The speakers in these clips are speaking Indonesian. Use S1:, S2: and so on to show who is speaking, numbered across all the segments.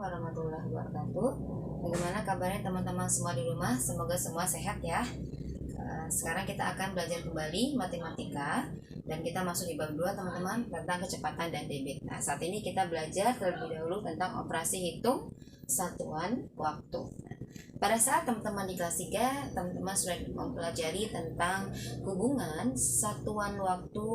S1: warahmatullahi wabarakatuh. Bagaimana kabarnya teman-teman semua di rumah? Semoga semua sehat ya. Sekarang kita akan belajar kembali matematika dan kita masuk di bab 2 teman-teman, tentang kecepatan dan debit. Nah, saat ini kita belajar terlebih dahulu tentang operasi hitung satuan waktu. Pada saat teman-teman di kelas 3, teman-teman sudah mempelajari tentang hubungan satuan waktu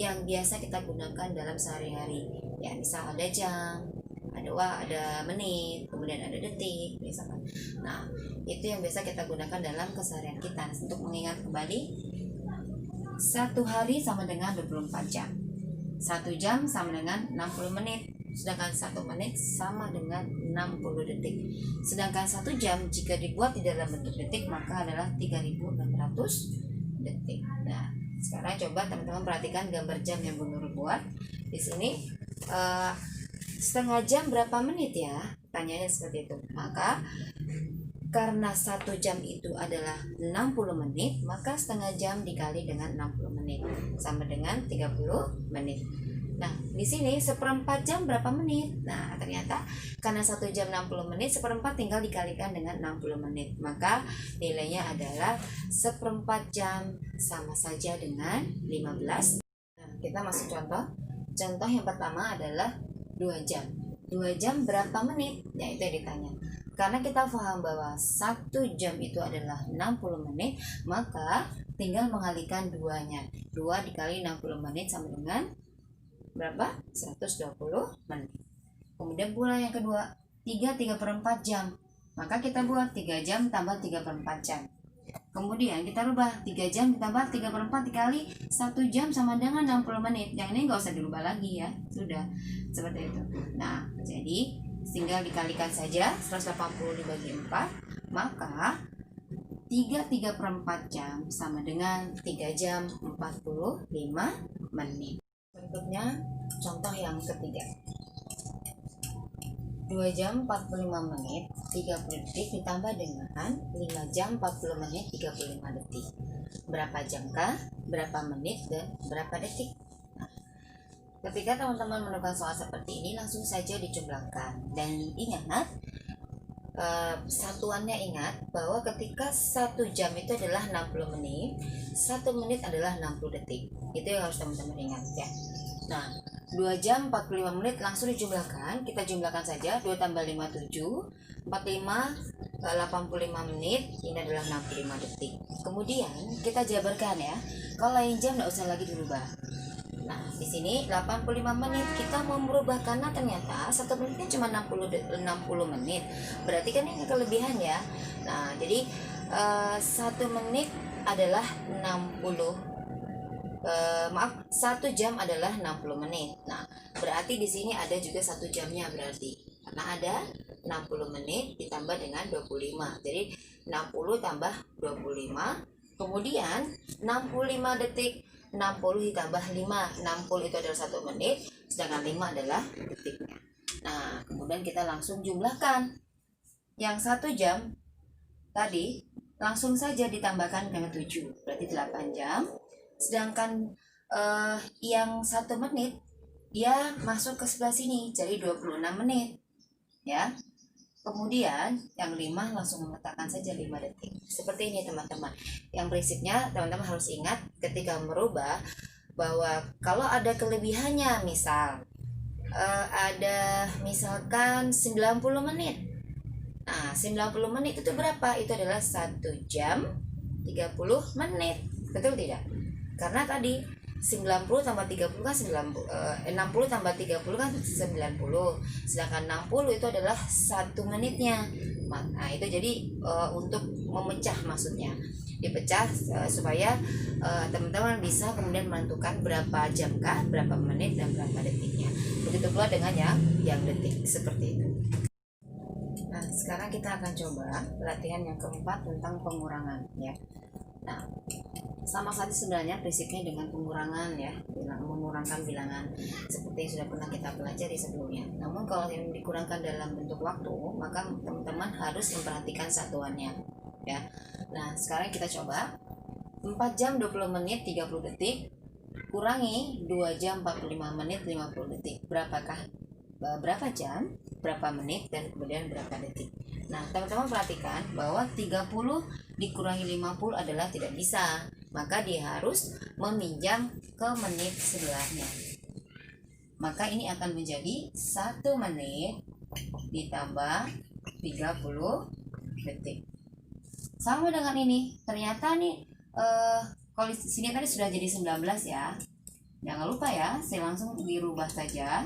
S1: yang biasa kita gunakan dalam sehari-hari. Ya, misal ada jam, ada menit, kemudian ada detik, misalkan. Nah, itu yang biasa kita gunakan dalam keseharian kita. Untuk mengingat kembali, satu hari sama dengan 24 jam, 1 jam sama dengan 60 menit, sedangkan 1 menit sama dengan 60 detik. Sedangkan 1 jam jika dibuat di dalam bentuk detik maka adalah 3600 detik. Nah, sekarang coba teman-teman perhatikan gambar jam yang Bu Nur buat. Di sini setengah jam berapa menit ya? Tanyanya seperti itu. Maka karena 1 jam itu adalah 60 menit, maka setengah jam dikali dengan 60 menit sama dengan 30 menit. Nah, di sini seperempat jam berapa menit? Nah, ternyata karena 1 jam 60 menit, seperempat tinggal dikalikan dengan 60 menit. Maka nilainya adalah seperempat jam sama saja dengan 15. Nah, kita masuk contoh. Contoh yang pertama adalah 2 jam. 2 jam berapa menit? Ya, itu yang ditanya. Karena kita paham bahwa 1 jam itu adalah 60 menit, maka tinggal mengalihkan 2-nya. 2 dikali 60 menit sama dengan berapa? 120 menit. Kemudian pula yang kedua, 3/4 jam. Maka kita buat 3 jam tambah 3/4 jam. Kemudian kita rubah 3 jam ditambah 3/4 dikali 1 jam sama dengan 60 menit. Yang ini nggak usah dirubah lagi ya. Sudah seperti itu. Nah, jadi tinggal dikalikan saja 180 dibagi 4. Maka 3/4 jam sama dengan 3 jam 45 menit. Berikutnya contoh yang ketiga. 2 jam 45 menit 30 detik ditambah dengan 5 jam 40 menit 35 detik. Berapa jam-kah? Berapa menit dan berapa detik? Nah, ketika teman-teman menemukan soal seperti ini, langsung saja dijumlahkan. Dan ingat, satuannya ingat bahwa ketika 1 jam itu adalah 60 menit, 1 menit adalah 60 detik. Itu yang harus teman-teman ingat ya. Nah, 2 jam 45 menit langsung dijumlahkan. Kita jumlahkan saja. 2 tambah 5 7, 45 85 menit, ini adalah 65 detik. Kemudian kita jabarkan ya. Kalau lain jam tidak usah lagi dirubah. Nah, di sini 85 menit kita mau merubah karena ternyata 1 menitnya cuma 60 menit. Berarti kan ini kelebihan ya. Nah, jadi 1 menit adalah 1 jam adalah 60 menit. Nah, berarti di sini ada juga 1 jamnya berarti. Karena ada 60 menit ditambah dengan 25. Jadi 60 tambah 25. Kemudian 65 detik. 60 ditambah 5. 60 itu adalah 1 menit, sedangkan 5 adalah detiknya. Nah, kemudian kita langsung jumlahkan. Yang 1 jam tadi langsung saja ditambahkan dengan 7. Berarti 8 jam. Sedangkan yang 1 menit dia masuk ke sebelah sini, jadi 26 menit ya. Kemudian yang 5 langsung meletakkan saja 5 detik. Seperti ini teman-teman. Yang prinsipnya teman-teman harus ingat ketika merubah bahwa kalau ada kelebihannya, misal ada misalkan 90 menit. Nah, 90 menit itu berapa? Itu adalah 1 jam 30 menit. Betul tidak? Karena tadi 90 tambah 30 kan 60 tambah 30 kan 90. Sedangkan 60 itu adalah 1 menitnya. Nah, itu jadi untuk memecah, maksudnya dipecah supaya teman-teman bisa kemudian menentukan berapa jamkah, berapa menit dan berapa detiknya. Begitu pula dengan yang detik seperti itu. Nah, sekarang kita akan coba latihan yang keempat tentang pengurangan ya. Nah, sama saja sebenarnya prinsipnya dengan pengurangan ya, mengurangkan bilangan seperti yang sudah pernah kita pelajari sebelumnya. Namun kalau yang dikurangkan dalam bentuk waktu, maka teman-teman harus memperhatikan satuannya ya. Nah, sekarang kita coba 4 jam 20 menit 30 detik kurangi 2 jam 45 menit 50 detik. Berapa jam? berapa menit dan kemudian berapa detik. Nah, teman-teman perhatikan bahwa 30 dikurangi 50 adalah tidak bisa. Maka dia harus meminjam ke menit sebelahnya. Maka ini akan menjadi 1 menit ditambah 30 detik. Sama dengan ini. Ternyata nih kalau di sini tadi sudah jadi 19 ya. Jangan lupa ya, saya langsung dirubah saja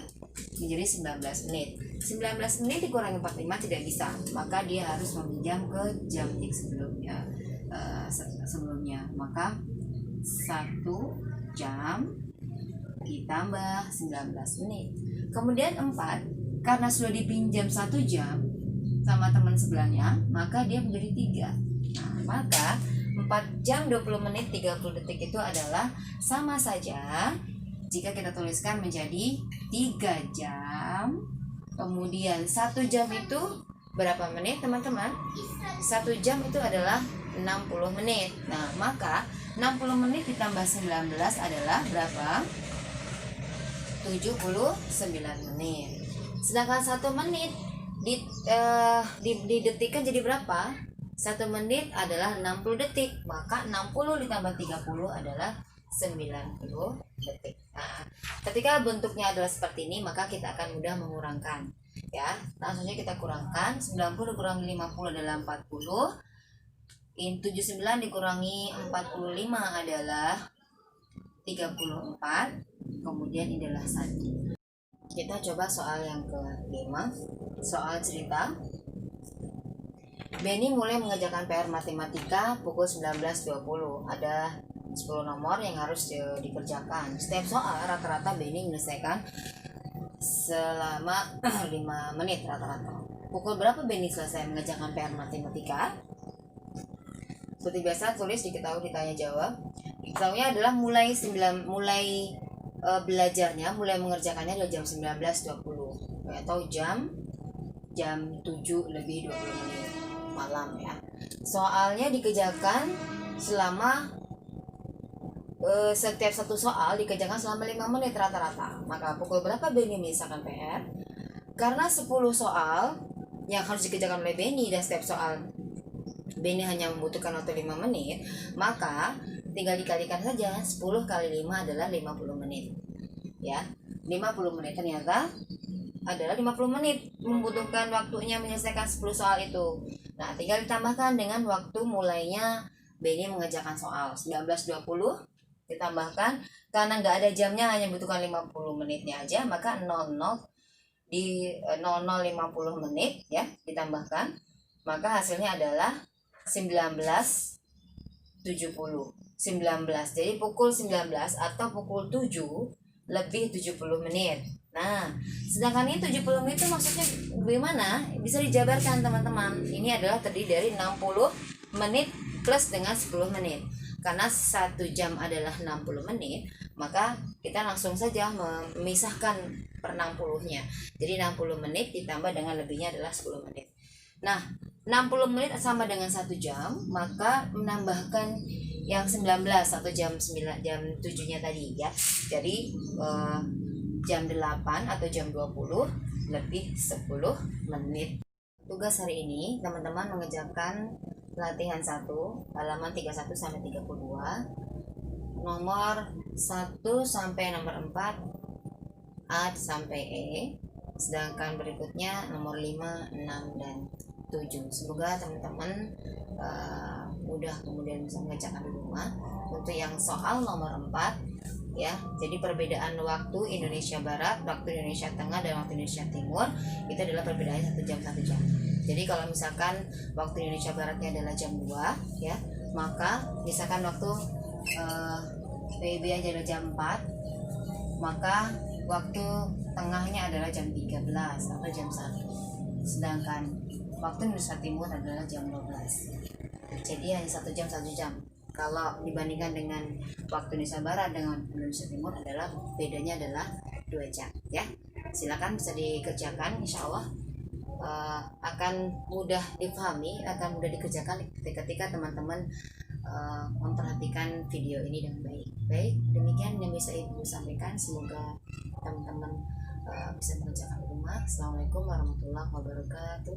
S1: menjadi 19 menit. 19 menit dikurangi 45 tidak bisa, maka dia harus meminjam ke jam tik sebelumnya. Maka 1 jam ditambah 19 menit. Kemudian 4, karena sudah dipinjam 1 jam sama teman sebelahnya, maka dia menjadi 3. Nah, maka 4 jam 20 menit 30 detik itu adalah sama saja jika kita tuliskan menjadi 3 jam. Kemudian 1 jam itu berapa menit teman-teman? 1 jam itu adalah 60 menit. Nah, maka 60 menit ditambah 19 adalah berapa? 79 menit. Sedangkan 1 menit didetikkan jadi berapa? 1 menit adalah 60 detik. Maka 60 ditambah 30 adalah 90 detik. Nah, ketika bentuknya adalah seperti ini, maka kita akan mudah mengurangkan. Ya, langsung saja kita kurangkan. 90 dikurangi 50 adalah 40. 79 dikurangi 45 adalah 34. Kemudian ini adalah 1. Kita coba soal yang ke-5. Soal cerita. Benny mulai mengerjakan PR matematika pukul 19.20. Ada 10 nomor yang harus dikerjakan. Setiap soal rata-rata Benny menyelesaikan selama 5 menit rata-rata. Pukul berapa Benny selesai mengerjakan PR matematika? Seperti biasa tulis diketahui ditanya jawab. Diketahuinya adalah mulai belajarnya, mulai mengerjakannya adalah jam 19.20 atau jam 7 lebih 20 menit malam ya. Soalnya dikerjakan selama setiap satu soal dikerjakan selama 5 menit rata-rata. Maka pukul berapa Benny menyelesaikan PR? Karena 10 soal yang harus dikerjakan oleh Benny dan setiap soal Benny hanya membutuhkan waktu 5 menit, maka tinggal dikalikan saja. 10 kali 5 adalah 50 menit. Ya, 50 menit ternyata adalah 50 menit membutuhkan waktunya menyelesaikan 10 soal itu. Nah, tinggal ditambahkan dengan waktu mulainya Benny mengerjakan soal 19.20 ditambahkan, karena nggak ada jamnya hanya membutuhkan 50 menitnya aja, maka 00 di 00.50 menit ya ditambahkan, maka hasilnya adalah 19.70. 19. Jadi pukul 19 atau pukul 7 lebih 70 menit. Nah, sedangkan ini 70 menit itu maksudnya bagaimana? Bisa dijabarkan teman-teman. Ini adalah terdiri dari 60 menit plus dengan 10 menit. Karena 1 jam adalah 60 menit, maka kita langsung saja memisahkan per 60-nya. Jadi 60 menit ditambah dengan lebihnya adalah 10 menit. Nah, 60 menit sama dengan 1 jam, maka menambahkan yang 19 atau jam 7-nya tadi ya. Jadi jam 8 atau jam 20 lebih 10 menit. Tugas hari ini teman-teman mengerjakan latihan 1 halaman 31 sampai 32, nomor 1 sampai nomor 4 A sampai E, sedangkan berikutnya nomor 5, 6 dan 7. Semoga teman-teman mudah kemudian bisa mengerjakan di rumah. Untuk yang soal nomor 4 ya, jadi perbedaan waktu Indonesia Barat, waktu Indonesia Tengah dan waktu Indonesia Timur itu adalah perbedaannya 1 jam 1 jam. Jadi kalau misalkan waktu Indonesia Baratnya adalah jam 2 ya, maka misalkan waktu WIB aja adalah jam 4, maka waktu tengahnya adalah jam 13 atau jam 1. Sedangkan waktu Indonesia Timur adalah jam 12. Jadi hanya 1 jam 1 jam. Kalau dibandingkan dengan waktu Indonesia Barat dengan Indonesia Timur adalah bedanya adalah 2 jam ya. Silakan bisa dikerjakan, insya Allah akan mudah dipahami, akan mudah dikerjakan ketika teman-teman memperhatikan video ini dengan baik. Baik, demikian yang bisa Ibu sampaikan. Semoga teman-teman bisa mengerjakan di rumah. Assalamualaikum warahmatullahi wabarakatuh.